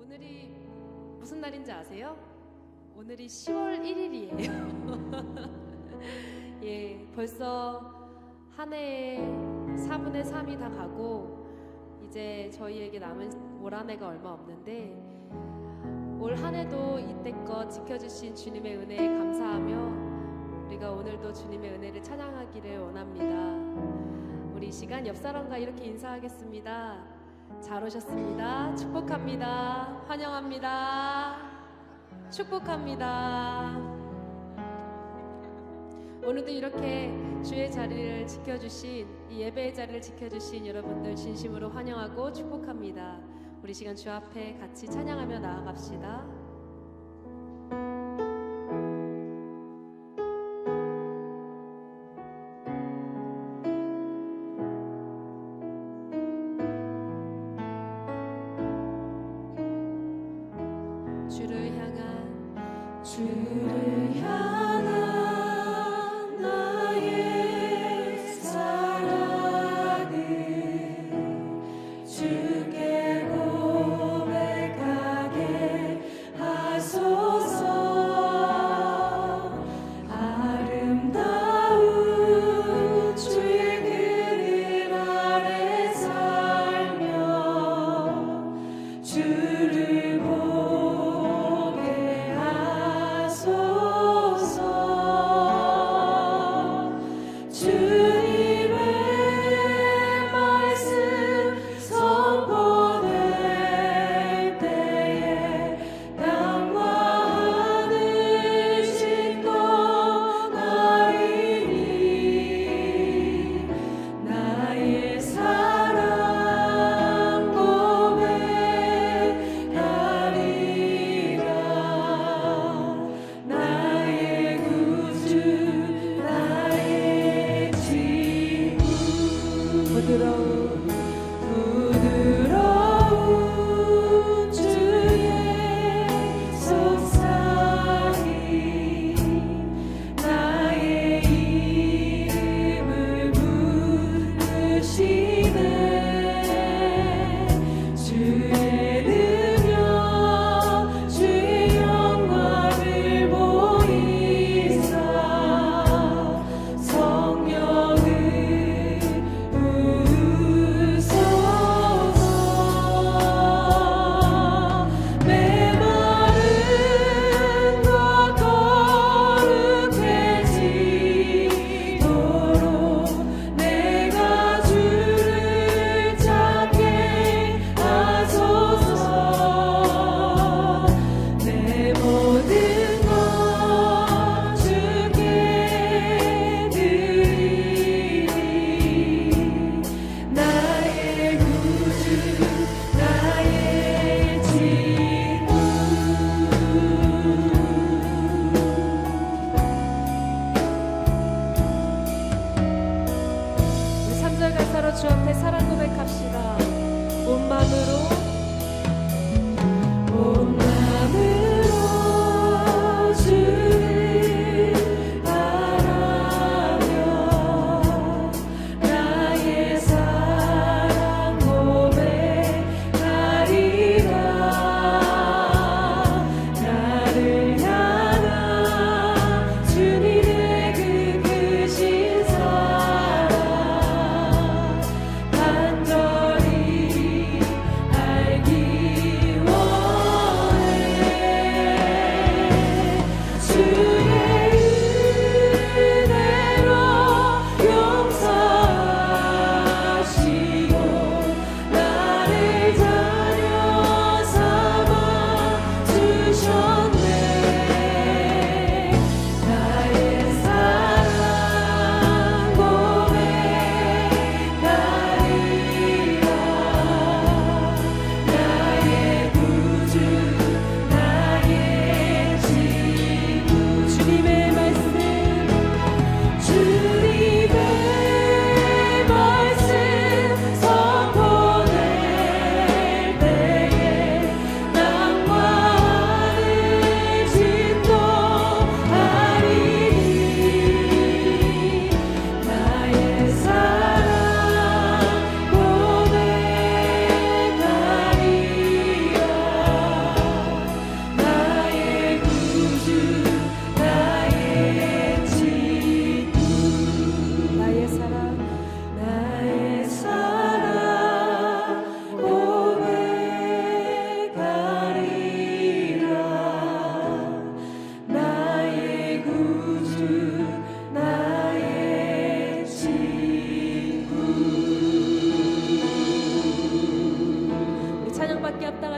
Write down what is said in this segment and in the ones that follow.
오늘이 무슨 날인지 아세요? 오늘이 10월 1일이에요. 예, 벌써 한 해의 4분의 3이 다 가고 이제 저희에게 남은 올 한 해가 얼마 없는데 올 한 해도 이때껏 지켜주신 주님의 은혜에 감사하며 우리가 오늘도 주님의 은혜를 찬양하기를 원합니다. 우리 이 시간 옆 사람과 이렇게 인사하겠습니다. 잘 오셨습니다. 축복합니다. 환영합니다. 축복합니다. 오늘도 이렇게 주의 자리를 지켜주신 이 예배의 자리를 지켜주신 여러분들 진심으로 환영하고 축복합니다. 우리 시간 주 앞에 같이 찬양하며 나아갑시다. 주를 향한 나의 사랑을 주께 고백하게 하소서. 아름다운 주의 그늘 아래 살며 주를 보게 하소서.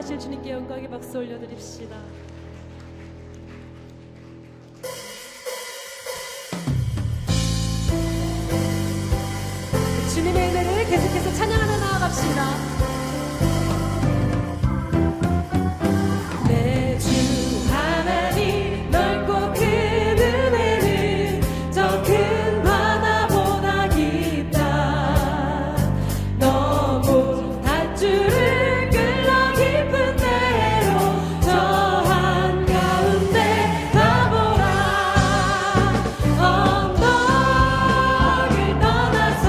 역사하실 주님께 영광의 박수 올려드립시다. 주님의 은혜를 계속해서 찬양하며 나아갑시다. 내 주 하나님 넓고 큰 은혜는 저 큰 바다보다 깊다. 너무 닷줄을 끌러 깊은 대로 저 한가운데 가보라. 언덕을 떠나서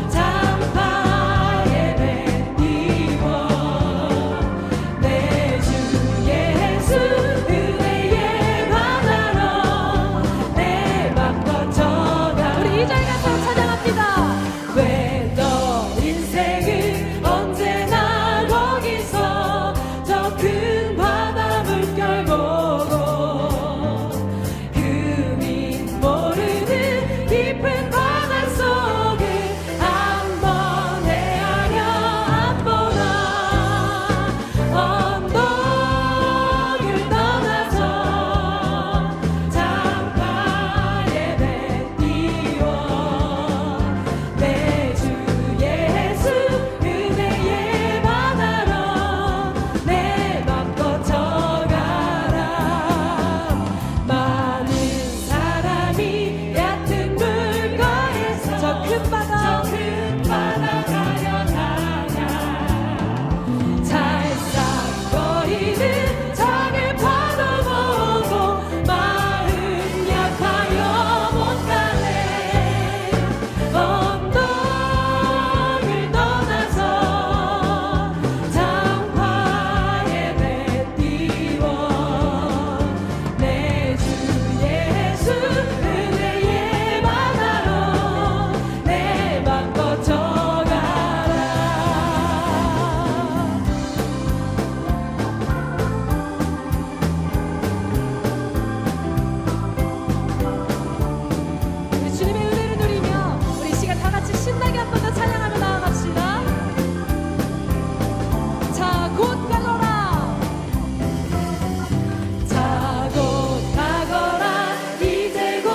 장파에 뱉이워 내 주 예수 은혜의 바다로 내 맘 거쳐가. 우리 2절 가서 찬양합니다. 왜 너 인생은 언제나 거기서 저 큰 바다 물결 보고 금인 모르는 깊은 바다 속을 한번 헤아려 안 보나. 언덕을 떠나서 장파에 뱉이워 내 주 예수 은혜의 바다로 내 맘 거쳐가라. 많은 사람이 얕은 물가에서 저 큰 바다 가려다가 찰싹거리는 작은 파도 보고 마음 약하여 못 가네. 언덕을 떠나서 장파에 뱉이워 내 주 예수 은혜의 바다로 내 맘 거쳐가라. 우리 주님의 은혜를 누리며 우리 이 시간 다 같이 신나게 한 번 더 찬양하며 나아갑시다. 자, 곧 가거라. 자, 곧 가거라. 이제 곧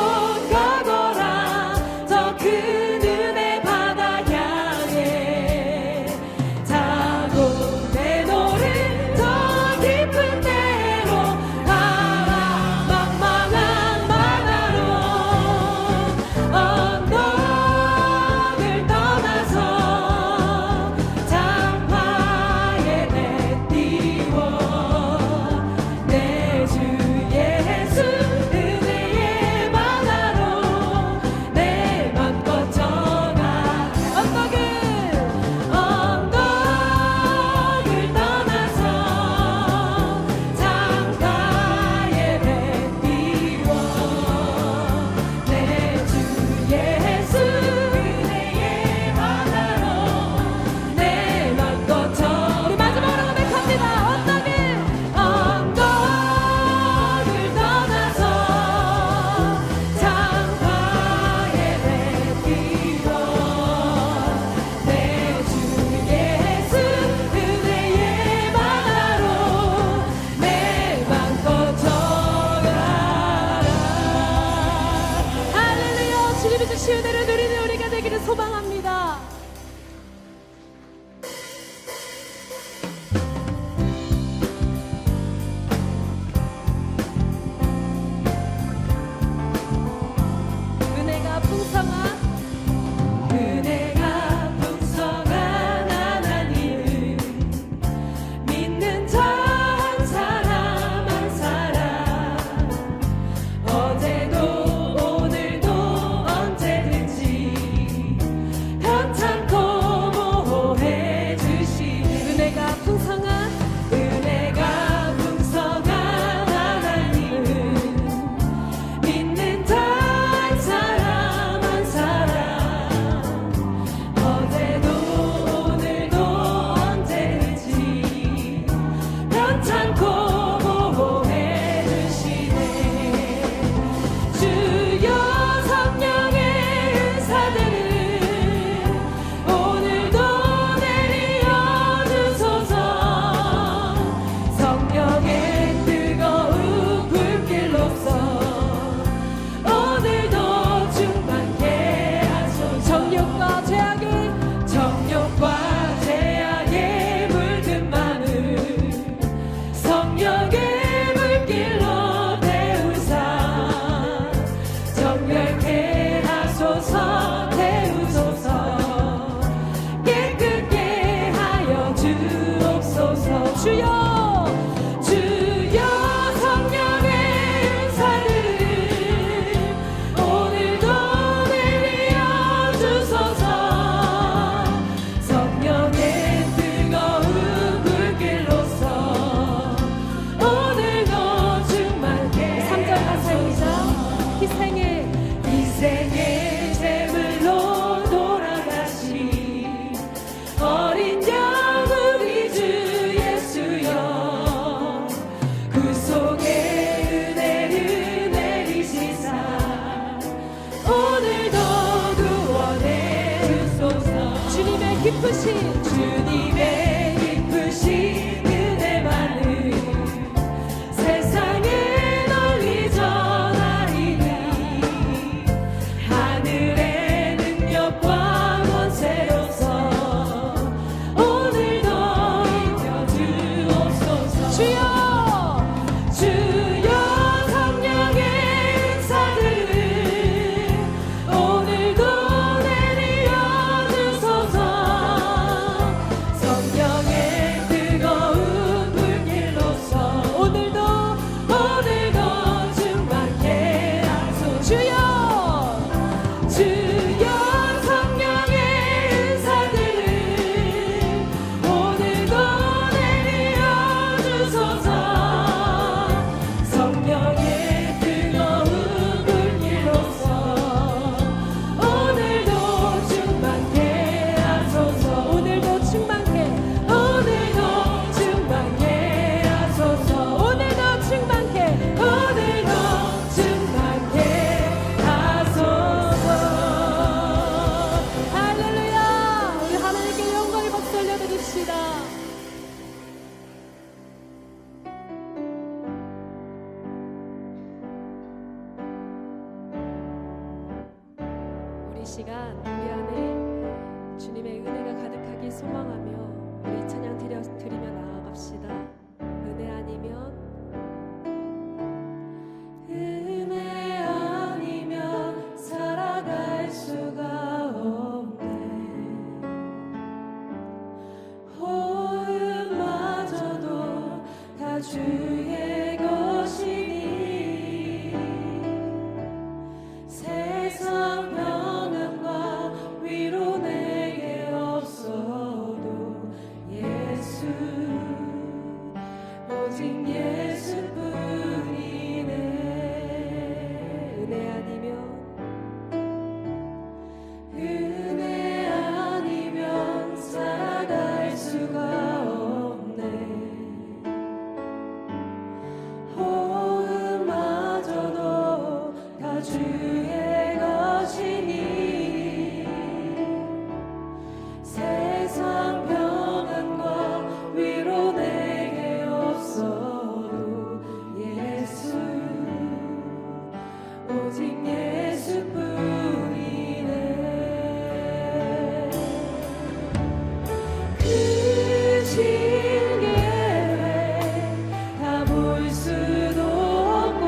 가거라. 저 큰 은혜 바다 향해. 자, 곧 내노를 저 깊은 데로 가라. 망망한 바다로 언덕을 떠나서 장파에 뱉이워 하소서. 주여 성령의 은사를 오늘도 내려 주소서. 성령의 뜨거운 불길로서 오늘도 충만케. 3절 가사입니다. 희생의 제물로 돌아가신 어린 양 우리 주 예수여, 구속의 은혜를 내리시사 오늘도 구원해 주소서. 주님의 기쁘신 은혜만을 세상에 널리 전하리니 하늘의 능력과 권세로서 오늘도 입혀 주옵소서. 주여 성령의 은사들을 오늘도 내려 주소서. 성령의 뜨거운 불길로서 오늘도 충만케 하소서. 주여 성령의 은사들을 오늘도 내려 주소서. 성령의 뜨거운 불길로서 오늘도 충만케 하소서. 오늘도 충만케 하소서. 오늘도 충만케 하소서. 할렐루야. 우리 하나님께 영광의 박수 올려드립시다. 우리 시간 우리 안에 주님의 은혜가 가득하길 소망하며 우리 찬양 드리며 나아갑시다. 은혜 아니면 살아갈 수가 없네. 호흡마저도 다 주의 것이니 세상 평안과 위로 내게 없어도 예수, 오직 예수뿐이네. 은혜 아니면 살아갈 수가 없네. 호흡마저도 다 주의 것이니 세상 평안과 위로 내게 없어도 예수, 오직 예수뿐이네. 그 징계에 다 볼 수도 없고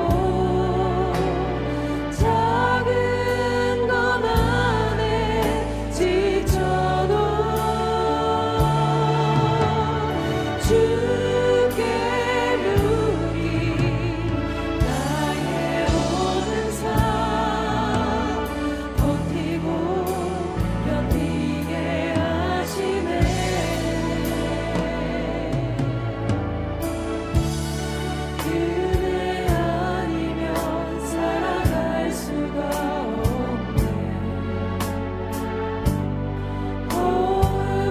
작은 것 안에 지쳐도 주께 누리 나의 모든 삶 버티고 견디게 하시네. 은혜 아니면 살아갈 수가 없네.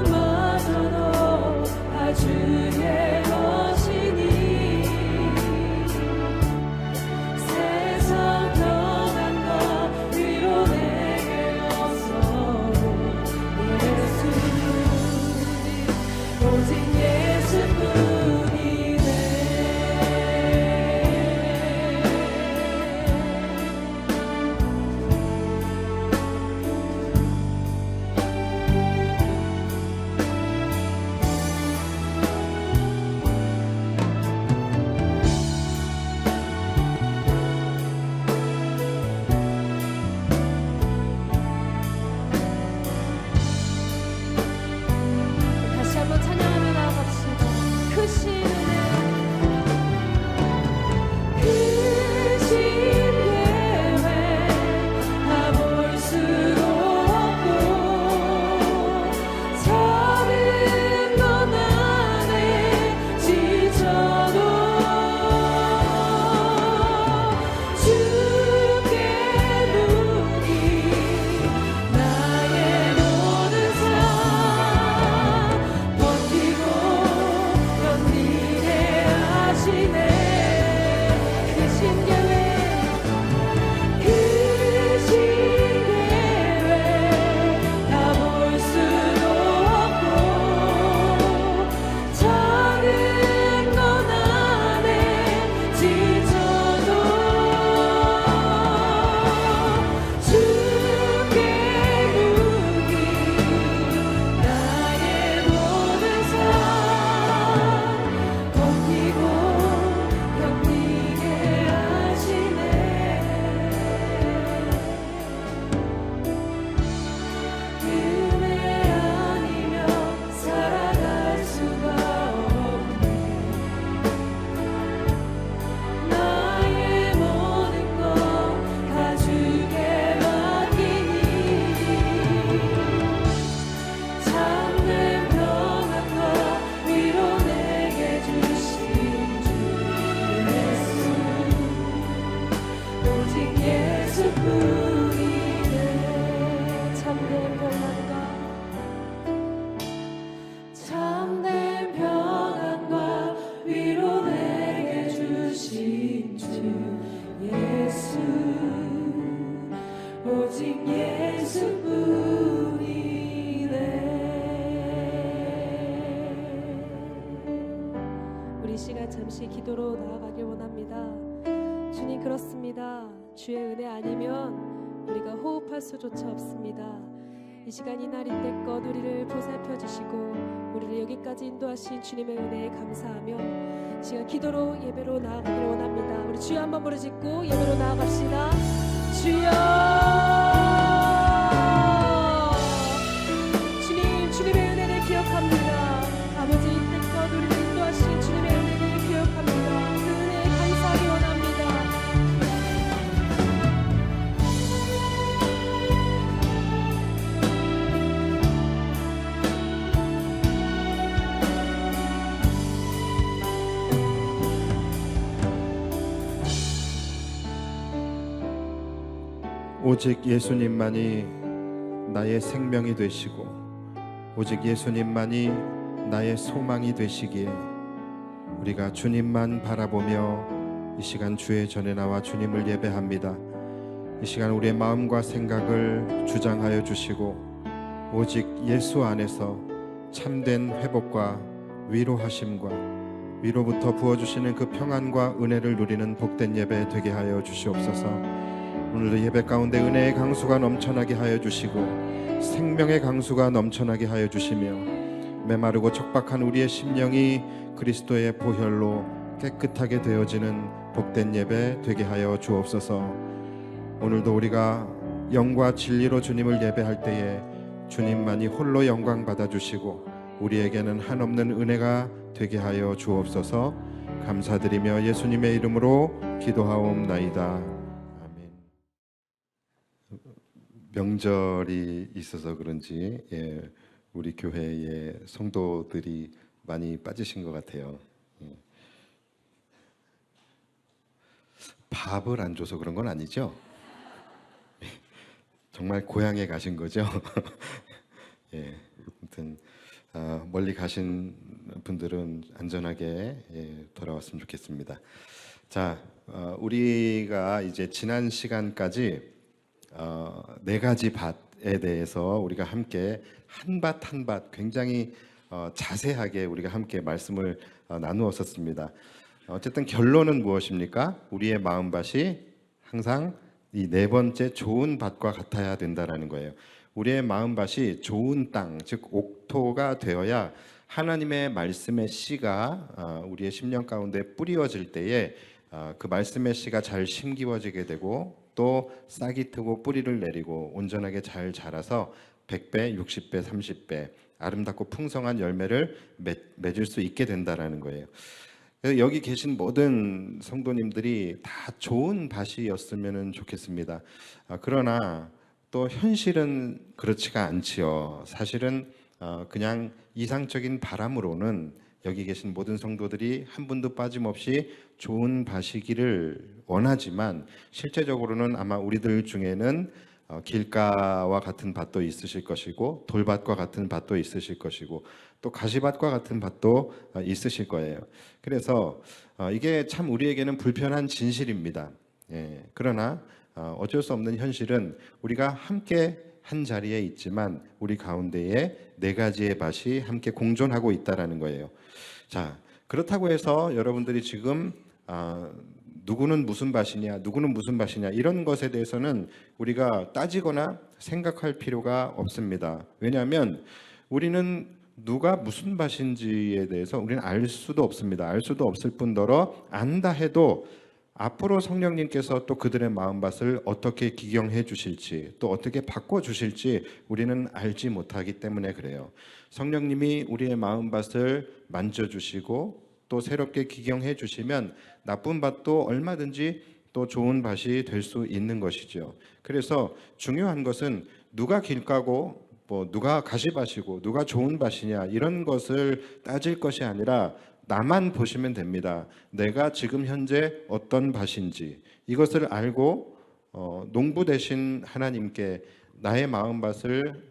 호흡마저도 다 주의 우리 시간 잠시 기도로 나아가길 원합니다. 주님, 그렇습니다. 주의 은혜 아니면 우리가 호흡할 수조차 없습니다. 이 시간 이날 이때껏 우리를 보살펴 주시고 우리를 여기까지 인도하신 주님의 은혜에 감사하며 이 시간 기도로 예배로 나아가길 원합니다. 우리 주여 한번 부르짖고 예배로 나아갑시다. 주여, 주님, 주님의 은혜를 기억합니다. 아버지, 이때껏 우리를 인도하신 주님의 은혜를 기억합니다. 그 은혜에 감사하기 원합니다. 오직 예수님만이 나의 생명이 되시고 오직 예수님만이 나의 소망이 되시기에 우리가 주님만 바라보며 이 시간 주의 전에 나와 주님을 예배합니다. 이 시간 우리의 마음과 생각을 주장하여 주시고 오직 예수 안에서 참된 회복과 위로하심과 위로부터 부어주시는 그 평안과 은혜를 누리는 복된 예배 되게 하여 주시옵소서. 오늘도 예배 가운데 은혜의 강수가 넘쳐나게 하여 주시고 생명의 강수가 넘쳐나게 하여 주시며 메마르고 척박한 우리의 심령이 그리스도의 보혈로 깨끗하게 되어지는 복된 예배 되게 하여 주옵소서. 오늘도 우리가 영과 진리로 주님을 예배할 때에 주님만이 홀로 영광 받아주시고 우리에게는 한없는 은혜가 되게 하여 주옵소서. 감사드리며 예수님의 이름으로 기도하옵나이다. 명절이 있어서 그런지 우리 교회의 성도들이 많이 빠지신 것 같아요. 밥을 안 줘서 그런 건 아니죠? 정말 고향에 가신 거죠? 아무튼 멀리 가신 분들은 안전하게 돌아왔으면 좋겠습니다. 자, 우리가 이제 지난 시간까지 네 가지 밭에 대해서 우리가 함께 한 밭 한 밭 굉장히 자세하게 우리가 함께 말씀을 나누었었습니다. 어쨌든 결론은 무엇입니까? 우리의 마음밭이 항상 이 네 번째 좋은 밭과 같아야 된다라는 거예요. 우리의 마음밭이 좋은 땅, 즉 옥토가 되어야 하나님의 말씀의 씨가 우리의 심령 가운데 뿌리어질 때에 그 말씀의 씨가 잘 심기워지게 되고 또 싹이 트고 뿌리를 내리고 온전하게 잘 자라서 100배, 60배, 30배 아름답고 풍성한 열매를 맺을 수 있게 된다라는 거예요. 여기 계신 모든 성도님들이 다 좋은 밭이었으면 좋겠습니다. 그러나 또 현실은 그렇지가 않지요. 사실은 그냥 이상적인 바람으로는 여기 계신 모든 성도들이 한 분도 빠짐없이 좋은 밭이기를 원하지만 실제적으로는 아마 우리들 중에는 길가와 같은 밭도 있으실 것이고 돌밭과 같은 밭도 있으실 것이고 또 가시밭과 같은 밭도 있으실 거예요. 그래서 이게 참 우리에게는 불편한 진실입니다. 그러나 어쩔 수 없는 현실은 우리가 함께 한 자리에 있지만 우리 가운데에 네 가지의 밭이 함께 공존하고 있다라는 거예요. 자, 그렇다고 해서 여러분들이 지금 누구는 무슨 밭이냐, 누구는 무슨 밭이냐 이런 것에 대해서는 우리가 따지거나 생각할 필요가 없습니다. 왜냐하면 우리는 누가 무슨 밭인지에 대해서 우리는 알 수도 없습니다. 알 수도 없을 뿐더러 안다 해도 앞으로 성령님께서 또 그들의 마음밭을 어떻게 기경해 주실지 또 어떻게 바꿔 주실지 우리는 알지 못하기 때문에 그래요. 성령님이 우리의 마음밭을 만져주시고 또 새롭게 기경해 주시면 나쁜 밭도 얼마든지 또 좋은 밭이 될 수 있는 것이죠. 그래서 중요한 것은 누가 길가고 뭐 누가 가시밭이고 누가 좋은 밭이냐 이런 것을 따질 것이 아니라 나만 보시면 됩니다. 내가 지금 현재 어떤 밭인지 이것을 알고 농부 되신 하나님께 나의 마음밭을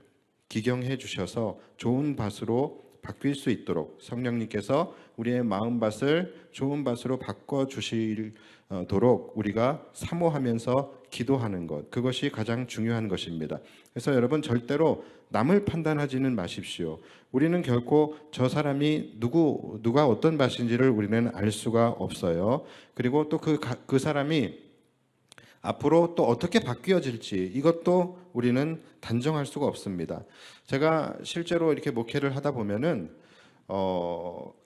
기경해 주셔서 좋은 밭으로 바뀔 수 있도록 성령님께서 우리의 마음밭을 좋은 밭으로 바꿔 주시도록 우리가 사모하면서 기도하는 것, 그것이 가장 중요한 것입니다. 그래서 여러분 절대로 남을 판단하지는 마십시오. 우리는 결코 저 사람이 누가 어떤 밭인지를 우리는 알 수가 없어요. 그리고 또 그 사람이 앞으로 또 어떻게 바뀌어질지 이것도 우리는 단정할 수가 없습니다. 제가 실제로 이렇게 목회를 하다 보면은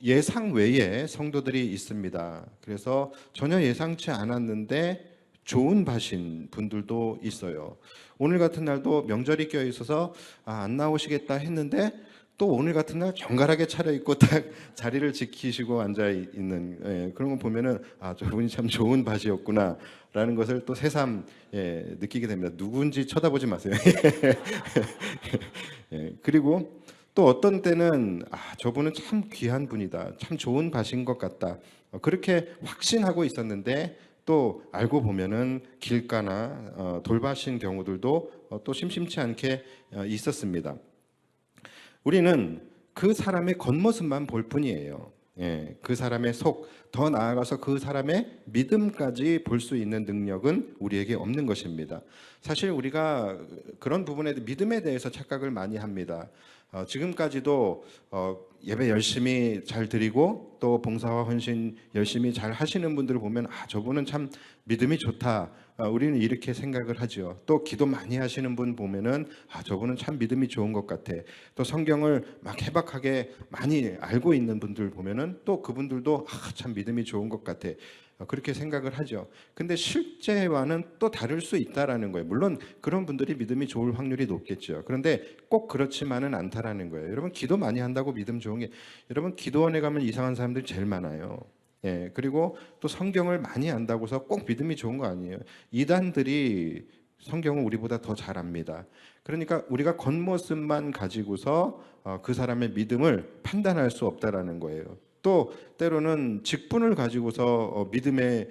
예상 외의 성도들이 있습니다. 그래서 전혀 예상치 않았는데 좋은 밭인 분들도 있어요. 오늘 같은 날도 명절이 껴 있어서 안 나오시겠다 했는데 또 오늘 같은 날 정갈하게 차려입고 딱 자리를 지키시고 앉아 있는 그런 거 보면은 저분이 참 좋은 밭이었구나라는 것을 또 새삼 느끼게 됩니다. 누군지 쳐다보지 마세요. 그리고 또 어떤 때는 저분은 참 귀한 분이다, 참 좋은 밭인 것 같다, 그렇게 확신하고 있었는데 또 알고 보면은 길가나 돌밭인 경우들도 또 심심치 않게 있었습니다. 우리는 그 사람의 겉모습만 볼 뿐이에요. 그 사람의 속, 더 나아가서 그 사람의 믿음까지 볼 수 있는 능력은 우리에게 없는 것입니다. 사실 우리가 그런 부분에 믿음에 대해서 착각을 많이 합니다. 지금까지도 예배 열심히 잘 드리고 또 봉사와 헌신 열심히 잘 하시는 분들을 보면 저분은 참 믿음이 좋다, 우리는 이렇게 생각을 하죠. 또 기도 많이 하시는 분 보면은 저분은 참 믿음이 좋은 것 같아. 또 성경을 막 해박하게 많이 알고 있는 분들 보면은 또 그분들도 참 믿음이 좋은 것 같아, 그렇게 생각을 하죠. 근데 실제와는 또 다를 수 있다라는 거예요. 물론 그런 분들이 믿음이 좋을 확률이 높겠죠. 그런데 꼭 그렇지만은 않다라는 거예요. 여러분 기도 많이 한다고 믿음 좋은 게, 여러분 기도원에 가면 이상한 사람들이 제일 많아요. 그리고 또 성경을 많이 안다고서 꼭 믿음이 좋은 거 아니에요. 이단들이 성경을 우리보다 더 잘 압니다. 그러니까 우리가 겉모습만 가지고서 그 사람의 믿음을 판단할 수 없다라는 거예요. 또 때로는 직분을 가지고서 믿음의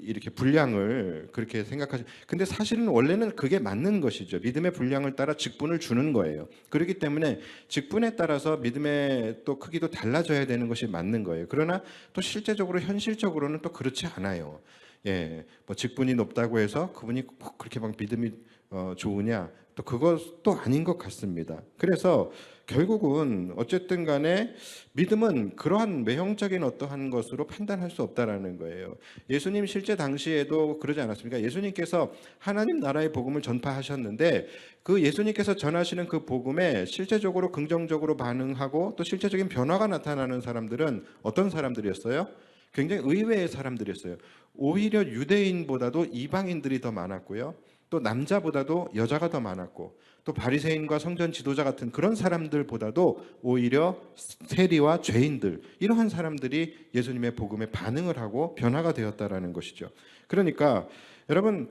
이렇게 분량을 그렇게 생각하죠. 근데 사실은 원래는 그게 맞는 것이죠. 믿음의 분량을 따라 직분을 주는 거예요. 그렇기 때문에 직분에 따라서 믿음의 또 크기도 달라져야 되는 것이 맞는 거예요. 그러나 또 실제적으로 현실적으로는 또 그렇지 않아요. 뭐 직분이 높다고 해서 그분이 꼭 그렇게 막 믿음이 좋으냐? 또 그것도 아닌 것 같습니다. 그래서 결국은 어쨌든 간에 믿음은 그러한 외형적인 어떠한 것으로 판단할 수 없다라는 거예요. 예수님 실제 당시에도 그러지 않았습니까? 예수님께서 하나님 나라의 복음을 전파하셨는데 그 예수님께서 전하시는 그 복음에 실제적으로 긍정적으로 반응하고 또 실제적인 변화가 나타나는 사람들은 어떤 사람들이었어요? 굉장히 의외의 사람들이었어요. 오히려 유대인보다도 이방인들이 더 많았고요. 또 남자보다도 여자가 더 많았고, 또 바리새인과 성전 지도자 같은 그런 사람들보다도 오히려 세리와 죄인들, 이러한 사람들이 예수님의 복음에 반응을 하고 변화가 되었다라는 것이죠. 그러니까 여러분,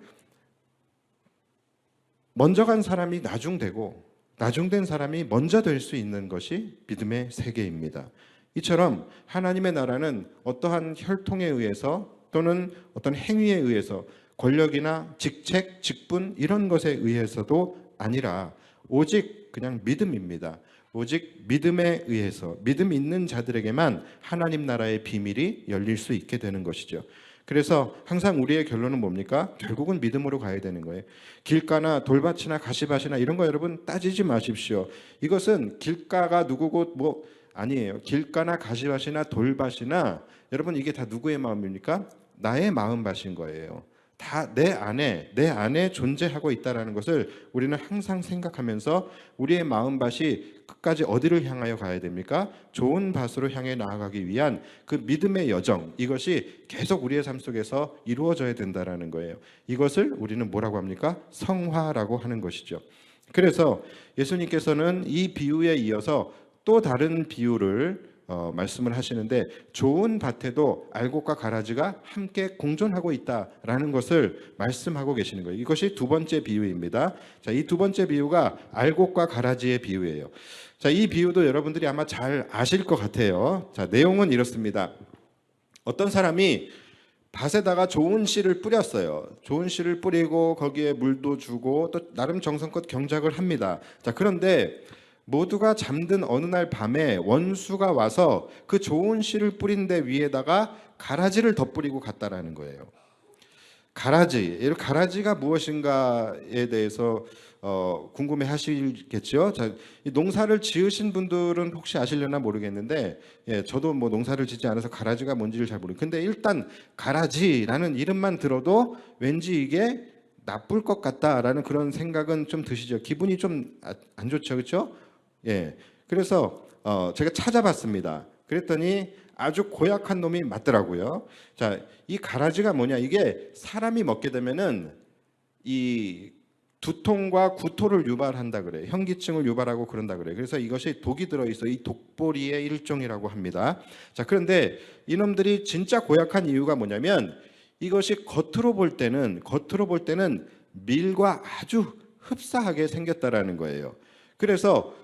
먼저 간 사람이 나중되고 나중된 사람이 먼저 될 수 있는 것이 믿음의 세계입니다. 이처럼 하나님의 나라는 어떠한 혈통에 의해서 또는 어떤 행위에 의해서, 권력이나 직책, 직분 이런 것에 의해서도 아니라 오직 그냥 믿음입니다. 오직 믿음에 의해서, 믿음 있는 자들에게만 하나님 나라의 비밀이 열릴 수 있게 되는 것이죠. 그래서 항상 우리의 결론은 뭡니까? 결국은 믿음으로 가야 되는 거예요. 길가나 돌밭이나 가시밭이나 이런 거 여러분 따지지 마십시오. 이것은 길가가 누구고 아니에요. 길가나 가시밭이나 돌밭이나 여러분 이게 다 누구의 마음입니까? 나의 마음밭인 거예요. 다 내 안에 존재하고 있다라는 것을 우리는 항상 생각하면서 우리의 마음밭이 끝까지 어디를 향하여 가야 됩니까? 좋은 밭으로 향해 나아가기 위한 그 믿음의 여정, 이것이 계속 우리의 삶 속에서 이루어져야 된다라는 거예요. 이것을 우리는 뭐라고 합니까? 성화라고 하는 것이죠. 그래서 예수님께서는 이 비유에 이어서 또 다른 비유를 말씀을 하시는데, 좋은 밭에도 알곡과 가라지가 함께 공존하고 있다라는 것을 말씀하고 계시는 거예요. 이것이 두 번째 비유입니다. 자, 이 두 번째 비유가 알곡과 가라지의 비유예요. 자, 이 비유도 여러분들이 아마 잘 아실 것 같아요. 자, 내용은 이렇습니다. 어떤 사람이 밭에다가 좋은 씨를 뿌렸어요. 좋은 씨를 뿌리고 거기에 물도 주고 또 나름 정성껏 경작을 합니다. 자, 그런데 모두가 잠든 어느 날 밤에 원수가 와서 그 좋은 씨를 뿌린 데 위에다가 가라지를 덧뿌리고 갔다라는 거예요. 가라지가 무엇인가에 대해서 궁금해 하시겠죠? 자, 이 농사를 지으신 분들은 혹시 아시려나 모르겠는데, 예, 저도 뭐 농사를 짓지 않아서 가라지가 뭔지를 잘 모르겠어요. 근데 일단 가라지라는 이름만 들어도 왠지 이게 나쁠 것 같다라는 그런 생각은 좀 드시죠. 기분이 좀 안 좋죠, 그렇죠? 예, 그래서 제가 찾아봤습니다. 그랬더니 아주 고약한 놈이 맞더라고요. 자, 이 가라지가 뭐냐? 이게 사람이 먹게 되면은 이 두통과 구토를 유발한다 그래요. 현기증을 유발하고 그런다 그래요. 그래서 이것이 독이 들어있어 이 독보리의 일종이라고 합니다. 자, 그런데 이놈들이 진짜 고약한 이유가 뭐냐면 이것이 겉으로 볼 때는 밀과 아주 흡사하게 생겼다라는 거예요. 그래서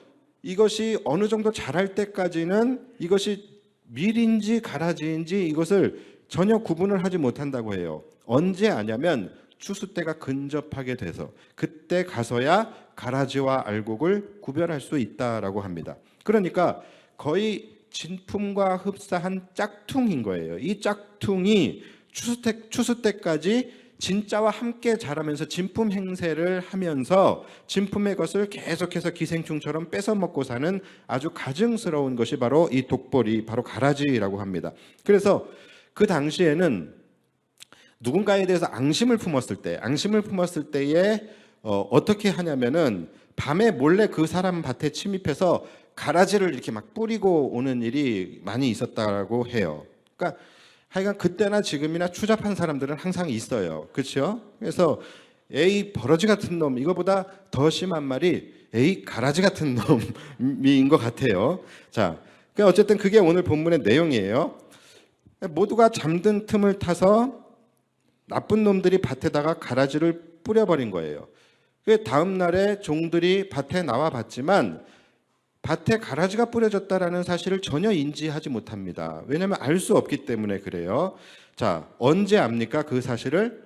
이것이 어느 정도 자랄 때까지는 이것이 밀인지 가라지인지 이것을 전혀 구분을 하지 못한다고 해요. 언제 아냐면 추수 때가 근접하게 돼서 그때 가서야 가라지와 알곡을 구별할 수 있다라고 합니다. 그러니까 거의 진품과 흡사한 짝퉁인 거예요. 이 짝퉁이 추수 때까지 진짜와 함께 자라면서 진품 행세를 하면서 진품의 것을 계속해서 기생충처럼 뺏어 먹고 사는 아주 가증스러운 것이 바로 이 독보리, 바로 가라지라고 합니다. 그래서 그 당시에는 누군가에 대해서 앙심을 품었을 때에 어떻게 하냐면은 밤에 몰래 그 사람 밭에 침입해서 가라지를 이렇게 막 뿌리고 오는 일이 많이 있었다고 해요. 그러니까 하여간 그때나 지금이나 추잡한 사람들은 항상 있어요. 그렇죠? 그래서 에이 버러지 같은 놈, 이거보다 더 심한 말이 에이 가라지 같은 놈인 것 같아요. 자, 그러니까 어쨌든 그게 오늘 본문의 내용이에요. 모두가 잠든 틈을 타서 나쁜 놈들이 밭에다가 가라지를 뿌려버린 거예요. 그 다음 날에 종들이 밭에 나와 봤지만 밭에 가라지가 뿌려졌다라는 사실을 전혀 인지하지 못합니다. 왜냐하면 알 수 없기 때문에 그래요. 자, 언제 압니까? 그 사실을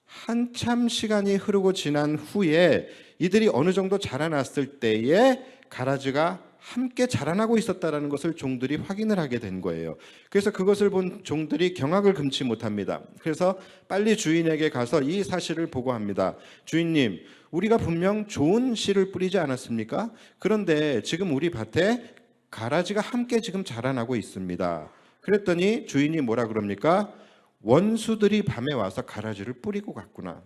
한참 시간이 흐르고 지난 후에 이들이 어느 정도 자라났을 때에 가라지가 함께 자라나고 있었다라는 것을 종들이 확인을 하게 된 거예요. 그래서 그것을 본 종들이 경악을 금치 못합니다. 그래서 빨리 주인에게 가서 이 사실을 보고합니다. 주인님, 우리가 분명 좋은 씨를 뿌리지 않았습니까? 그런데 지금 우리 밭에 가라지가 함께 지금 자라나고 있습니다. 그랬더니 주인이 뭐라 그럽니까? 원수들이 밤에 와서 가라지를 뿌리고 갔구나.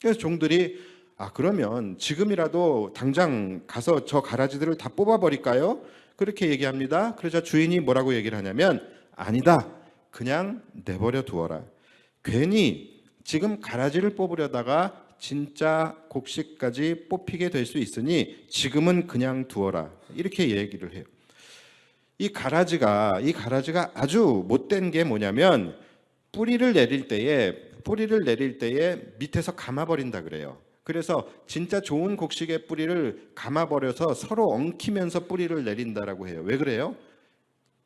그래서 종들이 그러면 지금이라도 당장 가서 저 가라지들을 다 뽑아버릴까요? 그렇게 얘기합니다. 그러자 주인이 뭐라고 얘기를 하냐면 아니다. 그냥 내버려 두어라. 괜히 지금 가라지를 뽑으려다가 진짜 곡식까지 뽑히게 될 수 있으니 지금은 그냥 두어라. 이렇게 얘기를 해요. 이 가라지가 아주 못된 게 뭐냐면 뿌리를 내릴 때에 밑에서 감아버린다 그래요. 그래서 진짜 좋은 곡식의 뿌리를 감아버려서 서로 엉키면서 뿌리를 내린다라고 해요. 왜 그래요?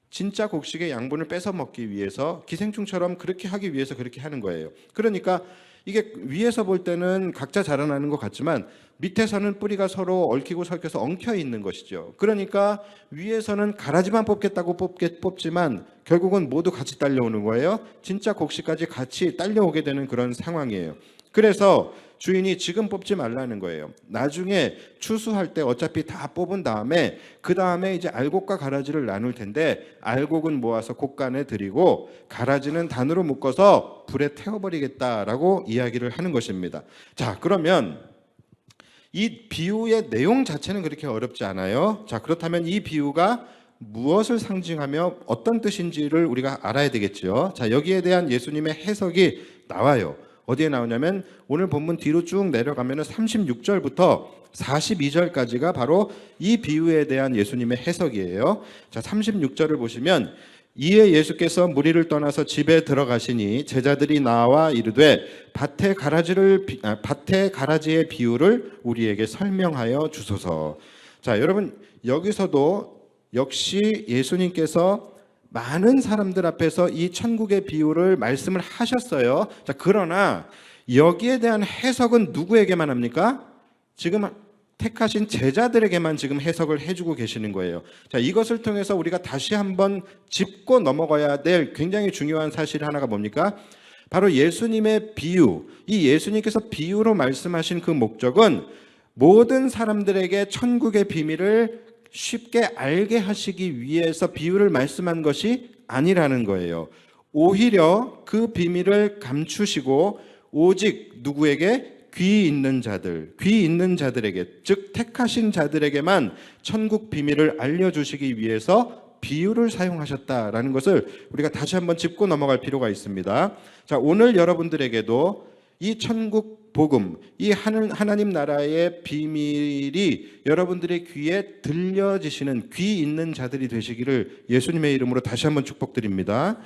진짜 곡식의 양분을 뺏어 먹기 위해서 기생충처럼 그렇게 하기 위해서 그렇게 하는 거예요. 그러니까 이게 위에서 볼 때는 각자 자라나는 것 같지만 밑에서는 뿌리가 서로 얽히고 설켜서 엉켜 있는 것이죠. 그러니까 위에서는 가라지만 뽑겠다고 뽑지만 결국은 모두 같이 딸려오는 거예요. 진짜 곡식까지 같이 딸려오게 되는 그런 상황이에요. 그래서 주인이 지금 뽑지 말라는 거예요. 나중에 추수할 때 어차피 다 뽑은 다음에 그 다음에 이제 알곡과 가라지를 나눌 텐데 알곡은 모아서 곡간에 들이고 가라지는 단으로 묶어서 불에 태워버리겠다라고 이야기를 하는 것입니다. 자, 그러면 이 비유의 내용 자체는 그렇게 어렵지 않아요. 자, 그렇다면 이 비유가 무엇을 상징하며 어떤 뜻인지를 우리가 알아야 되겠죠. 자, 여기에 대한 예수님의 해석이 나와요. 어디에 나오냐면 오늘 본문 뒤로 쭉 내려가면 36절부터 42절까지가 바로 이 비유에 대한 예수님의 해석이에요. 자, 36절을 보시면 이에 예수께서 무리를 떠나서 집에 들어가시니 제자들이 나와 이르되 밭의 가라지의 비유를 우리에게 설명하여 주소서. 자, 여러분 여기서도 역시 예수님께서 많은 사람들 앞에서 이 천국의 비유를 말씀을 하셨어요. 자, 그러나 여기에 대한 해석은 누구에게만 합니까? 지금 택하신 제자들에게만 지금 해석을 해주고 계시는 거예요. 자, 이것을 통해서 우리가 다시 한번 짚고 넘어가야 될 굉장히 중요한 사실 하나가 뭡니까? 바로 예수님의 비유. 이 예수님께서 비유로 말씀하신 그 목적은 모든 사람들에게 천국의 비밀을 쉽게 알게 하시기 위해서 비유를 말씀한 것이 아니라는 거예요. 오히려 그 비밀을 감추시고 오직 누구에게? 귀 있는 자들에게, 즉 택하신 자들에게만 천국 비밀을 알려주시기 위해서 비유를 사용하셨다라는 것을 우리가 다시 한번 짚고 넘어갈 필요가 있습니다. 자, 오늘 여러분들에게도 이 천국 복음, 이 하나님 나라의 비밀이 여러분들의 귀에 들려지시는 귀 있는 자들이 되시기를 예수님의 이름으로 다시 한번 축복드립니다.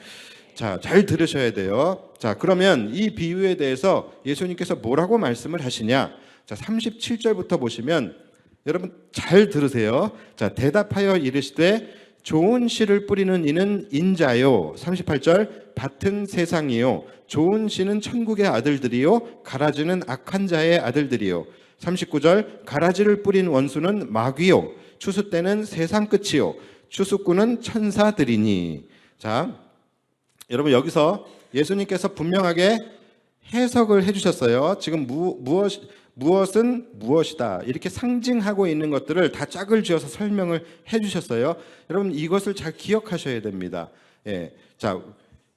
자, 잘 들으셔야 돼요. 자, 그러면 이 비유에 대해서 예수님께서 뭐라고 말씀을 하시냐? 자, 37절부터 보시면 여러분 잘 들으세요. 자, 대답하여 이르시되 좋은 씨를 뿌리는 이는 인자요. 38절 밭은 세상이요. 좋은 씨는 천국의 아들들이요. 가라지는 악한 자의 아들들이요. 39절 가라지를 뿌린 원수는 마귀요. 추수 때는 세상 끝이요. 추수꾼은 천사들이니. 자, 여러분 여기서 예수님께서 분명하게 해석을 해주셨어요. 지금 무엇은 무엇이다 이렇게 상징하고 있는 것들을 다 짝을 지어서 설명을 해주셨어요. 여러분 이것을 잘 기억하셔야 됩니다. 예, 자,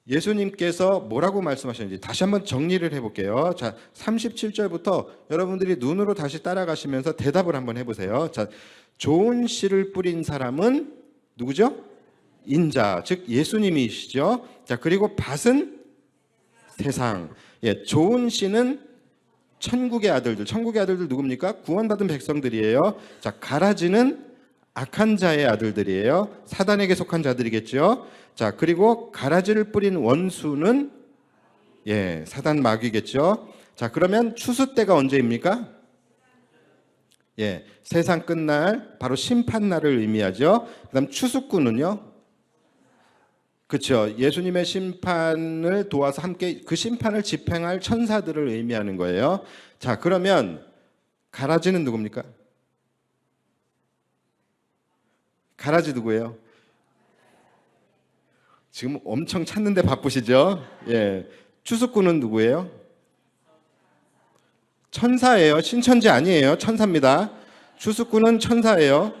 예수님께서 뭐라고 말씀하셨는지 다시 한번 정리를 해볼게요. 자, 37절부터 여러분들이 눈으로 다시 따라가시면서 대답을 한번 해보세요. 자, 좋은 씨를 뿌린 사람은 누구죠? 인자, 즉 예수님이시죠. 자, 그리고 밭은 세상. 예, 좋은 씨는 천국의 아들들 누굽니까? 구원받은 백성들이에요. 자, 가라지는 악한 자의 아들들이에요. 사단에게 속한 자들이겠죠. 자, 그리고 가라지를 뿌린 원수는 예, 사단 마귀겠죠. 자, 그러면 추수 때가 언제입니까? 예, 세상 끝날 바로 심판 날을 의미하죠. 그다음 추수꾼은요? 그렇죠. 예수님의 심판을 도와서 함께 그 심판을 집행할 천사들을 의미하는 거예요. 자, 그러면 가라지는 누굽니까? 가라지 누구예요? 지금 엄청 찾는데 바쁘시죠? 예. 추수꾼은 누구예요? 천사예요. 신천지 아니에요. 천사입니다. 추수꾼은 천사예요.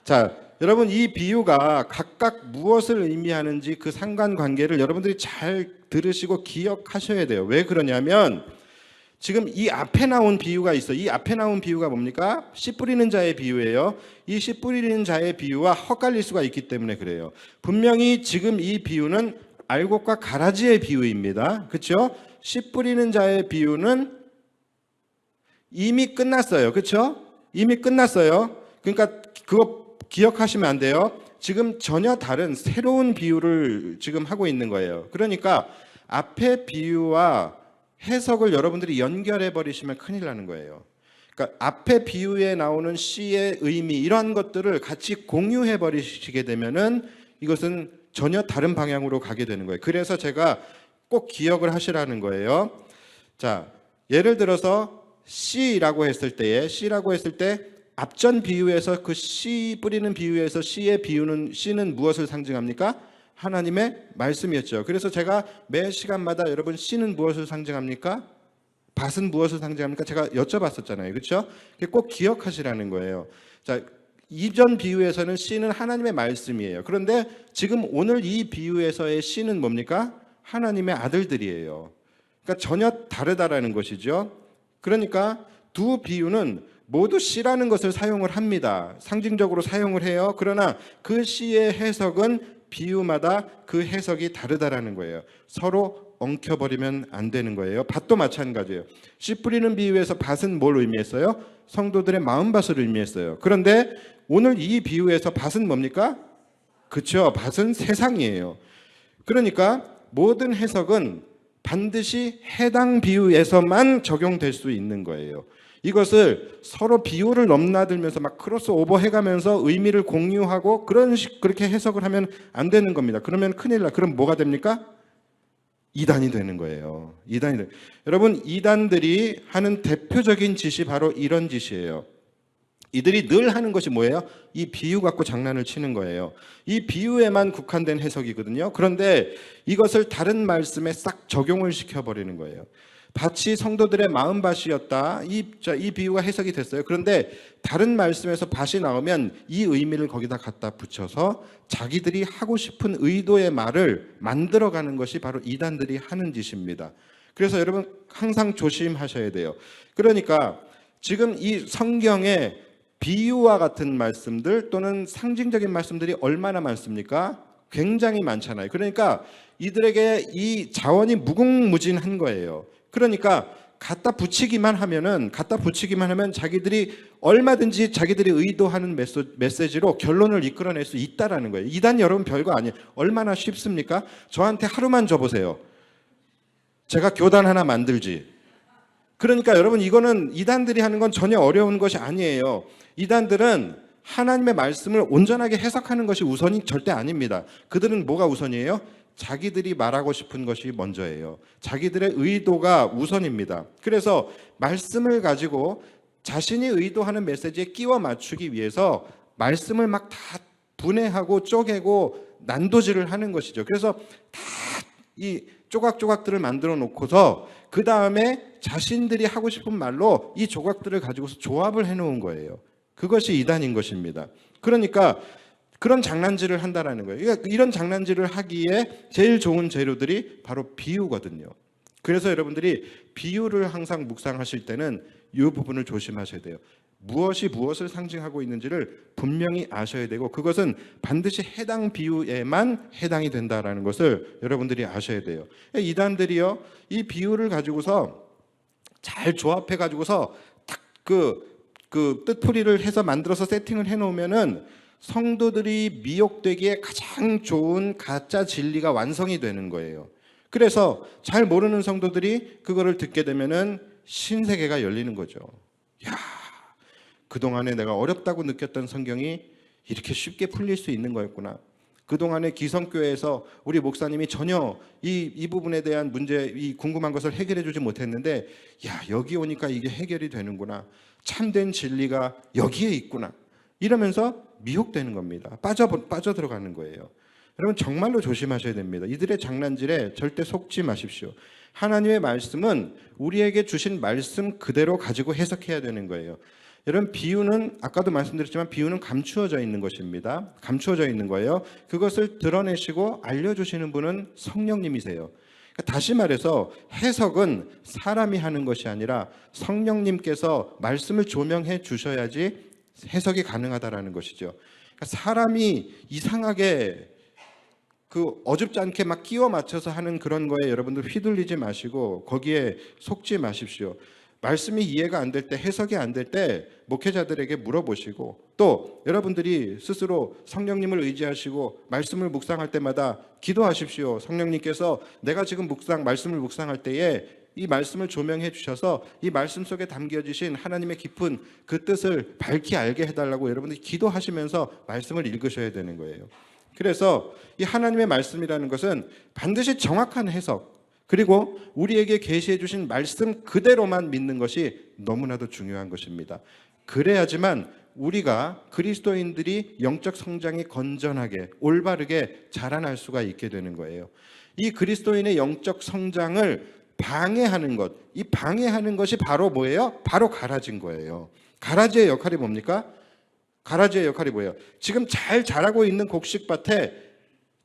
자, 여러분 이 비유가 각각 무엇을 의미하는지 그 상관관계를 여러분들이 잘 들으시고 기억하셔야 돼요. 왜 그러냐면 지금 이 앞에 나온 비유가 있어요. 이 앞에 나온 비유가 뭡니까? 씨 뿌리는 자의 비유예요. 이 씨 뿌리는 자의 비유와 헛갈릴 수가 있기 때문에 그래요. 분명히 지금 이 비유는 알곡과 가라지의 비유입니다. 그렇죠? 씨 뿌리는 자의 비유는 이미 끝났어요. 그렇죠? 이미 끝났어요. 그러니까 그거 기억하시면 안 돼요. 지금 전혀 다른 새로운 비유를 지금 하고 있는 거예요. 그러니까 앞에 비유와 해석을 여러분들이 연결해 버리시면 큰일 나는 거예요. 그러니까 앞에 비유에 나오는 씨의 의미 이러한 것들을 같이 공유해 버리시게 되면은 이것은 전혀 다른 방향으로 가게 되는 거예요. 그래서 제가 꼭 기억을 하시라는 거예요. 자, 예를 들어서 씨라고 했을 때 앞전 비유에서 그 씨 뿌리는 비유에서 씨의 비유는 씨는 무엇을 상징합니까? 하나님의 말씀이었죠. 그래서 제가 매 시간마다 여러분 씨는 무엇을 상징합니까? 밭은 무엇을 상징합니까? 제가 여쭤봤었잖아요. 그렇죠? 꼭 기억하시라는 거예요. 자, 이전 비유에서는 씨는 하나님의 말씀이에요. 그런데 지금 오늘 이 비유에서의 씨는 뭡니까? 하나님의 아들들이에요. 그러니까 전혀 다르다라는 것이죠. 그러니까 두 비유는 모두 씨라는 것을 사용을 합니다. 상징적으로 사용을 해요. 그러나 그 씨의 해석은 비유마다 그 해석이 다르다라는 거예요. 서로 엉켜버리면 안 되는 거예요. 밭도 마찬가지예요. 씨 뿌리는 비유에서 밭은 뭘 의미했어요? 성도들의 마음밭을 의미했어요. 그런데 오늘 이 비유에서 밭은 뭡니까? 그렇죠. 밭은 세상이에요. 그러니까 모든 해석은 반드시 해당 비유에서만 적용될 수 있는 거예요. 이것을 서로 비유를 넘나들면서 막 크로스 오버 해가면서 의미를 공유하고 그렇게 해석을 하면 안 되는 겁니다. 그러면 큰일 나. 그럼 뭐가 됩니까? 이단이 되는 거예요. 여러분 이단들이 하는 대표적인 짓이 바로 이런 짓이에요. 이들이 늘 하는 것이 뭐예요? 이 비유 갖고 장난을 치는 거예요. 이 비유에만 국한된 해석이거든요. 그런데 이것을 다른 말씀에 싹 적용을 시켜버리는 거예요. 밭이 성도들의 마음밭이었다. 이 비유가 해석이 됐어요. 그런데 다른 말씀에서 밭이 나오면 이 의미를 거기다 갖다 붙여서 자기들이 하고 싶은 의도의 말을 만들어가는 것이 바로 이단들이 하는 짓입니다. 그래서 여러분 항상 조심하셔야 돼요. 그러니까 지금 이 성경에 비유와 같은 말씀들 또는 상징적인 말씀들이 얼마나 많습니까? 굉장히 많잖아요. 그러니까 이들에게 이 자원이 무궁무진한 거예요. 그러니까 갖다 붙이기만 하면 자기들이 얼마든지 자기들이 의도하는 메시지로 결론을 이끌어낼 수 있다라는 거예요. 이단 여러분 별거 아니에요. 얼마나 쉽습니까? 저한테 하루만 줘보세요. 제가 교단 하나 만들지. 그러니까 여러분 이거는 이단들이 하는 건 전혀 어려운 것이 아니에요. 이단들은 하나님의 말씀을 온전하게 해석하는 것이 우선이 절대 아닙니다. 그들은 뭐가 우선이에요? 자기들이 말하고 싶은 것이 먼저예요. 자기들의 의도가 우선입니다. 그래서 말씀을 가지고 자신이 의도하는 메시지에 끼워 맞추기 위해서 말씀을 막 다 분해하고 쪼개고 난도질을 하는 것이죠. 그래서 다 이 조각조각들을 만들어 놓고서 그 다음에 자신들이 하고 싶은 말로 이 조각들을 가지고서 조합을 해놓은 거예요. 그것이 이단인 것입니다. 그러니까 그런 장난질을 한다라는 거예요. 그러니까 이런 장난질을 하기에 제일 좋은 재료들이 바로 비유거든요. 그래서 여러분들이 비유를 항상 묵상하실 때는 이 부분을 조심하셔야 돼요. 무엇이 무엇을 상징하고 있는지를 분명히 아셔야 되고 그것은 반드시 해당 비유에만 해당이 된다라는 것을 여러분들이 아셔야 돼요. 이단들이요, 이 비유를 가지고서 잘 조합해 가지고서 딱 그 뜻풀이를 해서 만들어서 세팅을 해놓으면은 성도들이 미혹되기에 가장 좋은 가짜 진리가 완성이 되는 거예요. 그래서 잘 모르는 성도들이 그거를 듣게 되면은 신세계가 열리는 거죠. 야, 그동안에 내가 어렵다고 느꼈던 성경이 이렇게 쉽게 풀릴 수 있는 거였구나. 그동안에 기성교회에서 우리 목사님이 전혀 이 부분에 대한 문제, 이 궁금한 것을 해결해 주지 못했는데 야, 여기 오니까 이게 해결이 되는구나. 참된 진리가 여기에 있구나. 이러면서 미혹되는 겁니다. 빠져 들어가는 거예요. 여러분 정말로 조심하셔야 됩니다. 이들의 장난질에 절대 속지 마십시오. 하나님의 말씀은 우리에게 주신 말씀 그대로 가지고 해석해야 되는 거예요. 여러분 비유는 아까도 말씀드렸지만 비유는 감추어져 있는 것입니다. 감추어져 있는 거예요. 그것을 드러내시고 알려주시는 분은 성령님이세요. 다시 말해서 해석은 사람이 하는 것이 아니라 성령님께서 말씀을 조명해 주셔야지 해석이 가능하다라는 것이죠. 그러니까 사람이 이상하게 어줍지 않게 막 끼워 맞춰서 하는 그런 거에 여러분들 휘둘리지 마시고 거기에 속지 마십시오. 말씀이 이해가 안 될 때, 해석이 안 될 때 목회자들에게 물어보시고 또 여러분들이 스스로 성령님을 의지하시고 말씀을 묵상할 때마다 기도하십시오. 성령님께서 내가 지금 말씀을 묵상할 때에 이 말씀을 조명해 주셔서 이 말씀 속에 담겨지신 하나님의 깊은 그 뜻을 밝히 알게 해달라고 여러분들이 기도하시면서 말씀을 읽으셔야 되는 거예요. 그래서 이 하나님의 말씀이라는 것은 반드시 정확한 해석 그리고 우리에게 계시해 주신 말씀 그대로만 믿는 것이 너무나도 중요한 것입니다. 그래야지만 우리가 그리스도인들이 영적 성장이 건전하게 올바르게 자라날 수가 있게 되는 거예요. 이 그리스도인의 영적 성장을 방해하는 것, 이 방해하는 것이 바로 뭐예요? 바로 가라지인 거예요. 가라지의 역할이 뭡니까? 가라지의 역할이 뭐예요? 지금 잘 자라고 있는 곡식밭에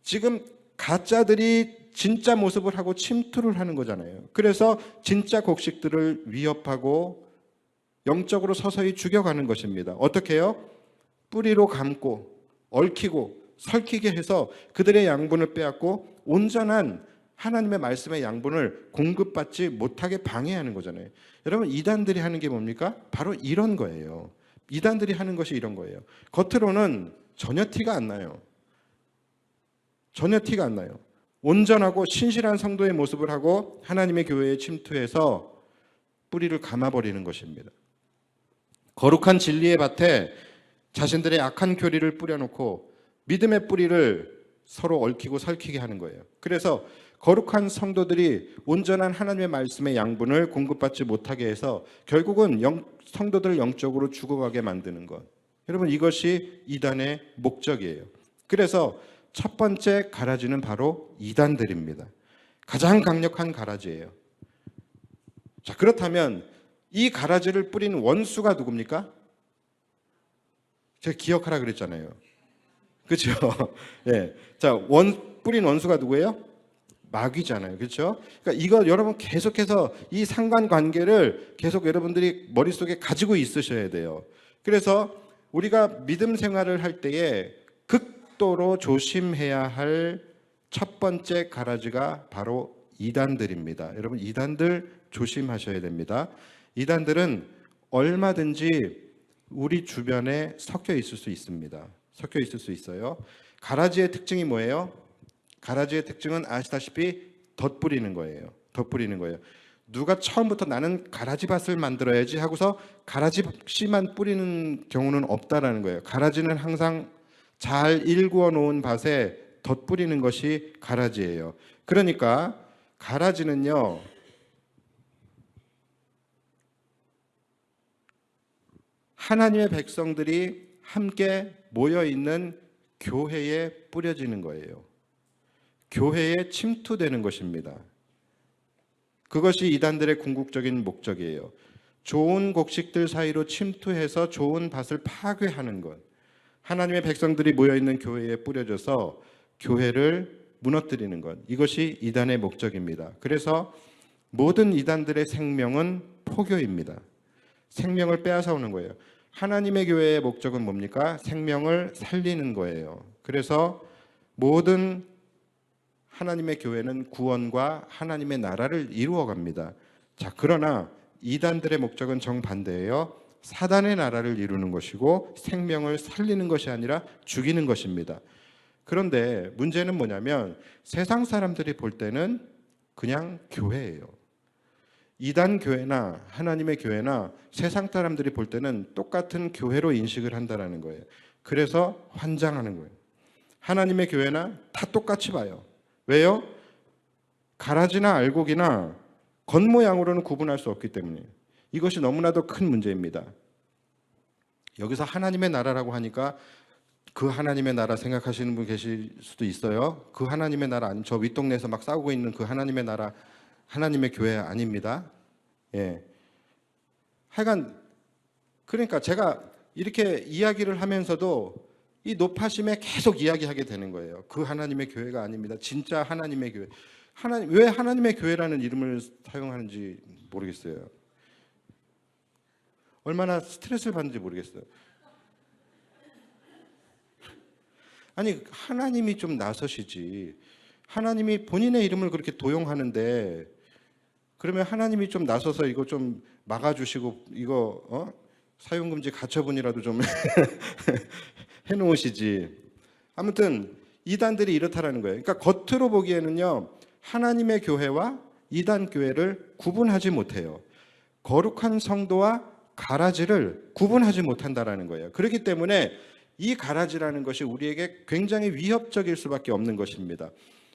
지금 가짜들이 진짜 모습을 하고 침투를 하는 거잖아요. 그래서 진짜 곡식들을 위협하고 영적으로 서서히 죽여가는 것입니다. 어떻게 해요? 뿌리로 감고 얽히고 설키게 해서 그들의 양분을 빼앗고 온전한 하나님의 말씀의 양분을 공급받지 못하게 방해하는 거잖아요. 여러분 이단들이 하는 게 뭡니까? 바로 이런 거예요. 이단들이 하는 것이 이런 거예요. 겉으로는 전혀 티가 안 나요. 전혀 티가 안 나요. 온전하고 신실한 성도의 모습을 하고 하나님의 교회에 침투해서 뿌리를 감아버리는 것입니다. 거룩한 진리의 밭에 자신들의 악한 교리를 뿌려놓고 믿음의 뿌리를 서로 얽히고 설키게 하는 거예요. 그래서 거룩한 성도들이 온전한 하나님의 말씀의 양분을 공급받지 못하게 해서 결국은 성도들을 영적으로 죽어가게 만드는 것. 여러분, 이것이 이단의 목적이에요. 그래서 첫 번째 가라지는 바로 이단들입니다. 가장 강력한 가라지예요. 자, 그렇다면 이 가라지를 뿌린 원수가 누굽니까? 제가 기억하라 그랬잖아요. 그렇죠? 예. 자, 뿌린 원수가 누구예요? 마귀잖아요. 그렇죠? 그러니까 이거 여러분 계속해서 이 상관관계를 계속 여러분들이 머릿속에 가지고 있으셔야 돼요. 그래서 우리가 믿음 생활을 할 때에 극도로 조심해야 할 첫 번째 가라지가 바로 이단들입니다. 여러분, 이단들 조심하셔야 됩니다. 이단들은 얼마든지 우리 주변에 섞여 있을 수 있습니다. 섞여 있을 수 있어요. 가라지의 특징이 뭐예요? 가라지의 특징은 아시다시피 덧뿌리는 거예요. 덧뿌리는 거예요. 누가 처음부터 나는 가라지밭을 만들어야지 하고서 가라지 씨만 뿌리는 경우는 없다라는 거예요. 가라지는 항상 잘 일구어 놓은 밭에 덧뿌리는 것이 가라지예요. 그러니까 가라지는요, 하나님의 백성들이 함께 모여 있는 교회에 뿌려지는 거예요. 교회에 침투되는 것입니다. 그것이 이단들의 궁극적인 목적이에요. 좋은 곡식들 사이로 침투해서 좋은 밭을 파괴하는 것. 하나님의 백성들이 모여 있는 교회에 뿌려져서 교회를 무너뜨리는 것. 이것이 이단의 목적입니다. 그래서 모든 이단들의 생명은 포교입니다. 생명을 빼앗아 오는 거예요. 하나님의 교회의 목적은 뭡니까? 생명을 살리는 거예요. 그래서 모든 하나님의 교회는 구원과 하나님의 나라를 이루어 갑니다. 자, 그러나 이단들의 목적은 정반대예요. 사단의 나라를 이루는 것이고 생명을 살리는 것이 아니라 죽이는 것입니다. 그런데 문제는 뭐냐면 세상 사람들이 볼 때는 그냥 교회예요. 이단 교회나 하나님의 교회나 세상 사람들이 볼 때는 똑같은 교회로 인식을 한다는 거예요. 그래서 환장하는 거예요. 하나님의 교회나 다 똑같이 봐요. 왜요? 가라지나 알곡이나 겉모양으로는 구분할 수 없기 때문에. 이것이 너무나도 큰 문제입니다. 여기서 하나님의 나라라고 하니까 그 하나님의 나라 생각하시는 분 계실 수도 있어요. 그 하나님의 나라 아니, 저 윗동네에서 막 싸우고 있는 그 하나님의 나라, 하나님의 교회 아닙니다. 예. 하여간 그러니까 제가 이렇게 이야기를 하면서도 이 높아심에 계속 이야기하게 되는 거예요. 그 하나님의 교회가 아닙니다. 진짜 하나님의 교회. 왜 하나님의 교회라는 이름을 사용하는지 모르겠어요. 얼마나 스트레스를 받는지 모르겠어요. 아니, 하나님이 좀 나서시지. 하나님이 본인의 이름을 그렇게 도용하는데 그러면 하나님이 좀 나서서 이거 좀 막아주시고 이거 사용금지 가처분이라도 좀 해놓으시지. 아무튼 이단들이 이렇다라는 거예요. 그러니까 겉으로 보기에는요, 하나님의 교회와 이단 교회를 구분하지 못해요. 거룩한 성도와 가라지를 구분하지 못한다라는 거예요. 그렇기 때문에 이 가라지라는 것이 우리에게 굉장히 위협적일 수밖에 없는 것입니다.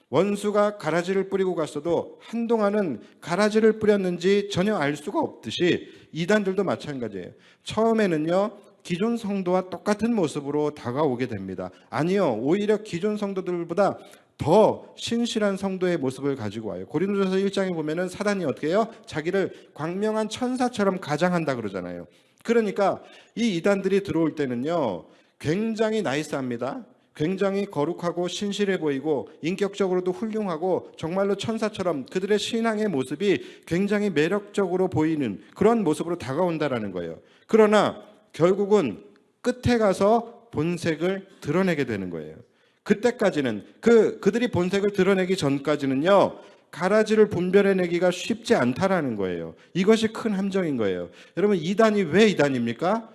원수가 가라지를 뿌리고 갔어도 한동안은 가라지를 뿌렸는지 전혀 알 수가 없듯이 이단들도 마찬가지예요. 처음에는요, 기존 성도와 똑같은 모습으로 다가오게 됩니다. 아니요, 오히려 기존 성도들보다 더 신실한 성도의 모습을 가지고 와요. 고린도전서 1장에 보면은 사단이 어떻게 해요? 자기를 광명한 천사처럼 가장한다 그러잖아요. 그러니까 이 이단들이 들어올 때는요, 굉장히 나이스합니다. 굉장히 거룩하고 신실해 보이고 인격적으로도 훌륭하고 정말로 천사처럼 그들의 신앙의 모습이 굉장히 매력적으로 보이는 그런 모습으로 다가온다라는 거예요. 그러나 결국은 끝에 가서 본색을 드러내게 되는 거예요. 그때까지는 그들이 본색을 드러내기 전까지는요, 가라지를 분별해내기가 쉽지 않다라는 거예요. 이것이 큰 함정인 거예요. 여러분, 이단이 왜 이단입니까?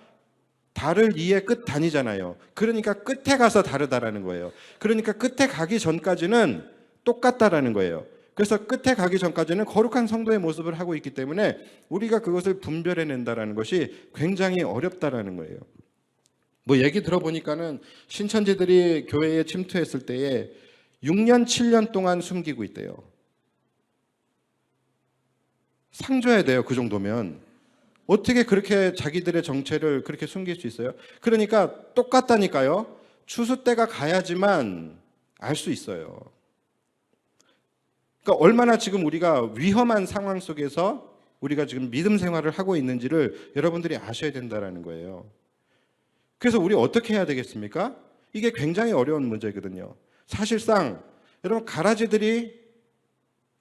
달을 이에 끝 단이잖아요. 그러니까 끝에 가서 다르다라는 거예요. 그러니까 끝에 가기 전까지는 똑같다라는 거예요. 그래서 끝에 가기 전까지는 거룩한 성도의 모습을 하고 있기 때문에 우리가 그것을 분별해낸다라는 것이 굉장히 어렵다라는 거예요. 뭐 얘기 들어보니까는 신천지들이 교회에 침투했을 때에 6년, 7년 동안 숨기고 있대요. 상 줘야 돼요. 그 정도면. 어떻게 그렇게 자기들의 정체를 그렇게 숨길 수 있어요? 그러니까 똑같다니까요. 추수 때가 가야지만 알 수 있어요. 그러니까 얼마나 지금 우리가 위험한 상황 속에서 우리가 지금 믿음 생활을 하고 있는지를 여러분들이 아셔야 된다는 거예요. 그래서 우리 어떻게 해야 되겠습니까? 이게 굉장히 어려운 문제거든요. 사실상 여러분 가라지들이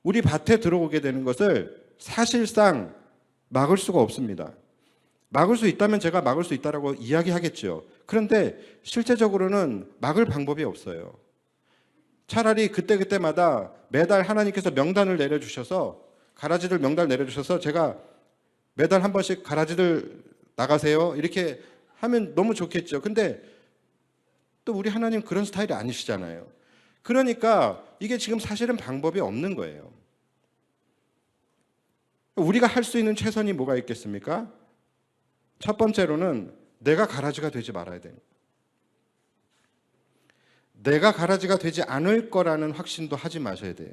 우리 밭에 들어오게 되는 것을 사실상 막을 수가 없습니다. 막을 수 있다면 제가 막을 수 있다라고 이야기하겠죠. 그런데 실제적으로는 막을 방법이 없어요. 차라리 그때그때마다 매달 하나님께서 명단을 내려주셔서 가라지들 명단 내려주셔서 제가 매달 한 번씩 가라지들 나가세요 이렇게 하면 너무 좋겠죠. 근데 또 우리 하나님 그런 스타일이 아니시잖아요. 그러니까 이게 지금 사실은 방법이 없는 거예요. 우리가 할 수 있는 최선이 뭐가 있겠습니까? 첫 번째로는 내가 가라지가 되지 말아야 돼요. 내가 가라지가 되지 않을 거라는 확신도 하지 마셔야 돼요.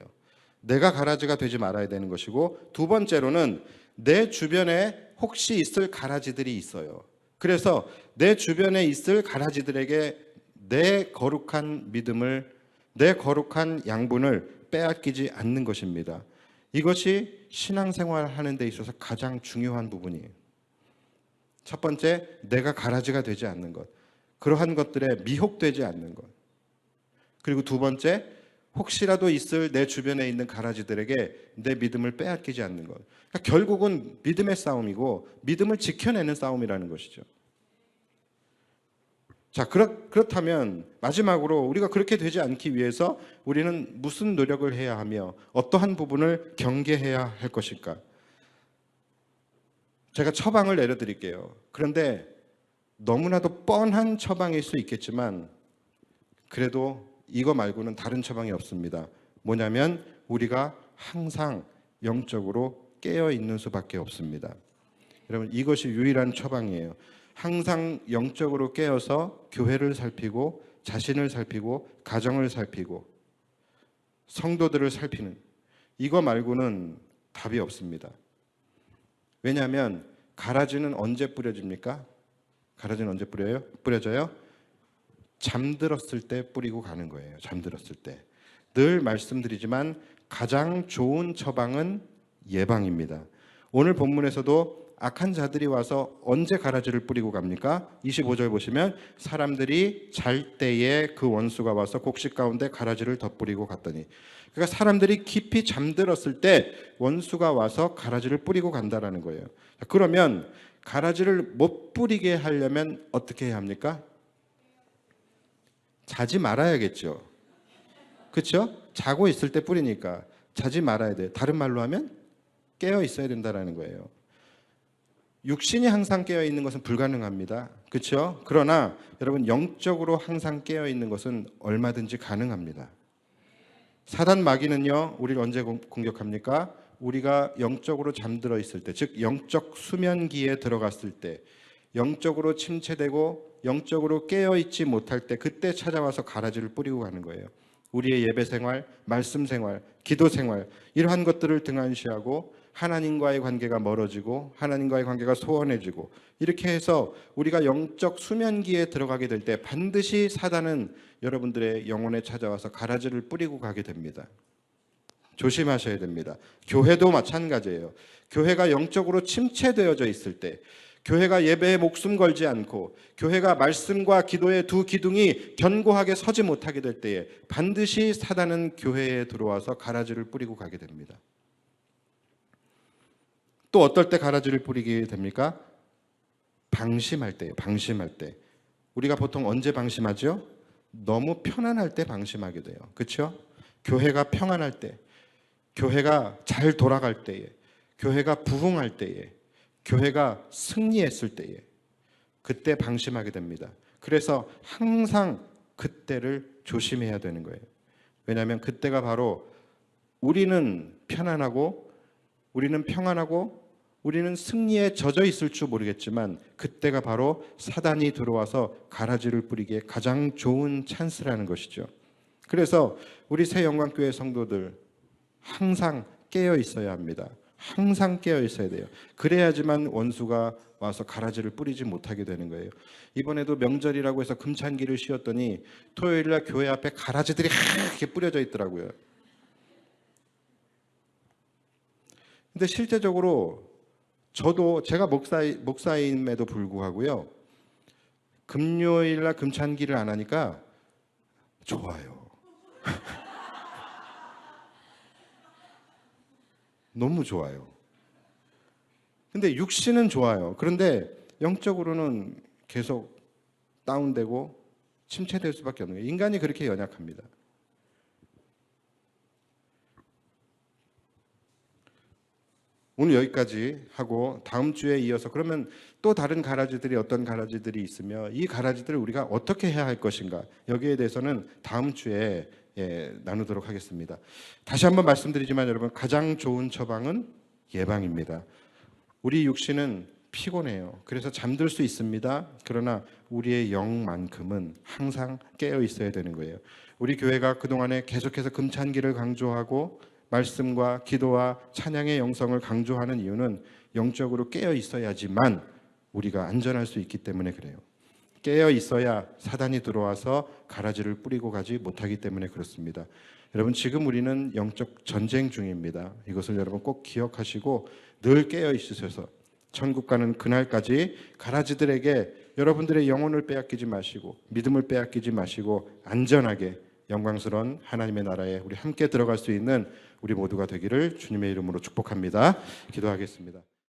내가 가라지가 되지 말아야 되는 것이고, 두 번째로는 내 주변에 혹시 있을 가라지들이 있어요. 그래서 내 주변에 있을 가라지들에게 내 거룩한 믿음을, 내 거룩한 양분을 빼앗기지 않는 것입니다. 이것이 신앙생활 하는 데 있어서 가장 중요한 부분이에요. 첫 번째, 내가 가라지가 되지 않는 것, 그러한 것들에 미혹되지 않는 것. 그리고 두 번째, 혹시라도 있을 내 주변에 있는 가라지들에게 내 믿음을 빼앗기지 않는 것. 그러니까 결국은 믿음의 싸움이고 믿음을 지켜내는 싸움이라는 것이죠. 자, 그렇다면 마지막으로 우리가 그렇게 되지 않기 위해서 우리는 무슨 노력을 해야 하며 어떠한 부분을 경계해야 할 것일까? 제가 처방을 내려드릴게요. 그런데 너무나도 뻔한 처방일 수 있겠지만 그래도 이거 말고는 다른 처방이 없습니다. 뭐냐면 우리가 항상 영적으로 깨어 있는 수밖에 없습니다. 여러분, 이것이 유일한 처방이에요. 항상 영적으로 깨어서 교회를 살피고 자신을 살피고 가정을 살피고 성도들을 살피는, 이거 말고는 답이 없습니다. 왜냐하면 가라지는 언제 뿌려집니까? 가라지는 언제 뿌려져요? 잠들었을 때 뿌리고 가는 거예요. 잠들었을 때. 늘 말씀드리지만 가장 좋은 처방은 예방입니다. 오늘 본문에서도 악한 자들이 와서 언제 가라지를 뿌리고 갑니까? 25절 보시면 사람들이 잘 때에 그 원수가 와서 곡식 가운데 가라지를 덧뿌리고 갔더니, 그러니까 사람들이 깊이 잠들었을 때 원수가 와서 가라지를 뿌리고 간다라는 거예요. 그러면 가라지를 못 뿌리게 하려면 어떻게 해야 합니까? 자지 말아야겠죠. 그렇죠? 자고 있을 때 뿌리니까 자지 말아야 돼요. 다른 말로 하면 깨어 있어야 된다라는 거예요. 육신이 항상 깨어 있는 것은 불가능합니다. 그렇죠? 그러나 여러분, 영적으로 항상 깨어 있는 것은 얼마든지 가능합니다. 사단 마귀는요, 우리를 언제 공격합니까? 우리가 영적으로 잠들어 있을 때, 즉 영적 수면기에 들어갔을 때, 영적으로 침체되고 영적으로 깨어 있지 못할 때, 그때 찾아와서 가라지를 뿌리고 가는 거예요. 우리의 예배 생활, 말씀 생활, 기도 생활, 이러한 것들을 등한시하고 하나님과의 관계가 멀어지고 하나님과의 관계가 소원해지고, 이렇게 해서 우리가 영적 수면기에 들어가게 될 때 반드시 사단은 여러분들의 영혼에 찾아와서 가라지를 뿌리고 가게 됩니다. 조심하셔야 됩니다. 교회도 마찬가지예요. 교회가 영적으로 침체되어져 있을 때, 교회가 예배에 목숨 걸지 않고 교회가 말씀과 기도의 두 기둥이 견고하게 서지 못하게 될 때에 반드시 사단은 교회에 들어와서 가라지를 뿌리고 가게 됩니다. 또 어떨 때 가라지를 뿌리게 됩니까? 방심할 때예요. 방심할 때. 우리가 보통 언제 방심하죠? 너무 편안할 때 방심하게 돼요. 그렇죠? 교회가 평안할 때, 교회가 잘 돌아갈 때에, 교회가 부흥할 때에, 교회가 승리했을 때에, 그때 방심하게 됩니다. 그래서 항상 그때를 조심해야 되는 거예요. 왜냐하면 그때가 바로 우리는 편안하고 우리는 평안하고 우리는 승리에 젖어 있을 줄 모르겠지만 그때가 바로 사단이 들어와서 가라지를 뿌리기에 가장 좋은 찬스라는 것이죠. 그래서 우리 새 영광교회 성도들 항상 깨어 있어야 합니다. 항상 깨어 있어야 돼요. 그래야지만 원수가 와서 가라지를 뿌리지 못하게 되는 거예요. 이번에도 명절이라고 해서 금찬기를 씌웠더니 토요일날 교회 앞에 가라지들이 이렇게 뿌려져 있더라고요. 근데 실제적으로 저도 제가 목사임에도 불구하고요, 금요일날 금찬기를 안 하니까 좋아요. 너무 좋아요. 근데 육신은 좋아요. 그런데 영적으로는 계속 다운되고 침체될 수밖에 없는 거예요. 인간이 그렇게 연약합니다. 오늘 여기까지 하고 다음 주에 이어서 그러면 또 다른 가라지들이 어떤 가라지들이 있으며 이 가라지들을 우리가 어떻게 해야 할 것인가, 여기에 대해서는 다음 주에 나누도록 하겠습니다. 다시 한번 말씀드리지만 여러분, 가장 좋은 처방은 예방입니다. 우리 육신은 피곤해요. 그래서 잠들 수 있습니다. 그러나 우리의 영만큼은 항상 깨어 있어야 되는 거예요. 우리 교회가 그동안에 계속해서 금찬기를 강조하고 말씀과 기도와 찬양의 영성을 강조하는 이유는 영적으로 깨어 있어야지만 우리가 안전할 수 있기 때문에 그래요. 깨어 있어야 사단이 들어와서 가라지를 뿌리고 가지 못하기 때문에 그렇습니다. 여러분, 지금 우리는 영적 전쟁 중입니다. 이것을 여러분 꼭 기억하시고 늘 깨어 있으셔서 천국 가는 그날까지 가라지들에게 여러분들의 영혼을 빼앗기지 마시고 믿음을 빼앗기지 마시고 안전하게 영광스러운 하나님의 나라에 우리 함께 들어갈 수 있는 우리 모두가 되기를 주님의 이름으로 축복합니다. 기도하겠습니다.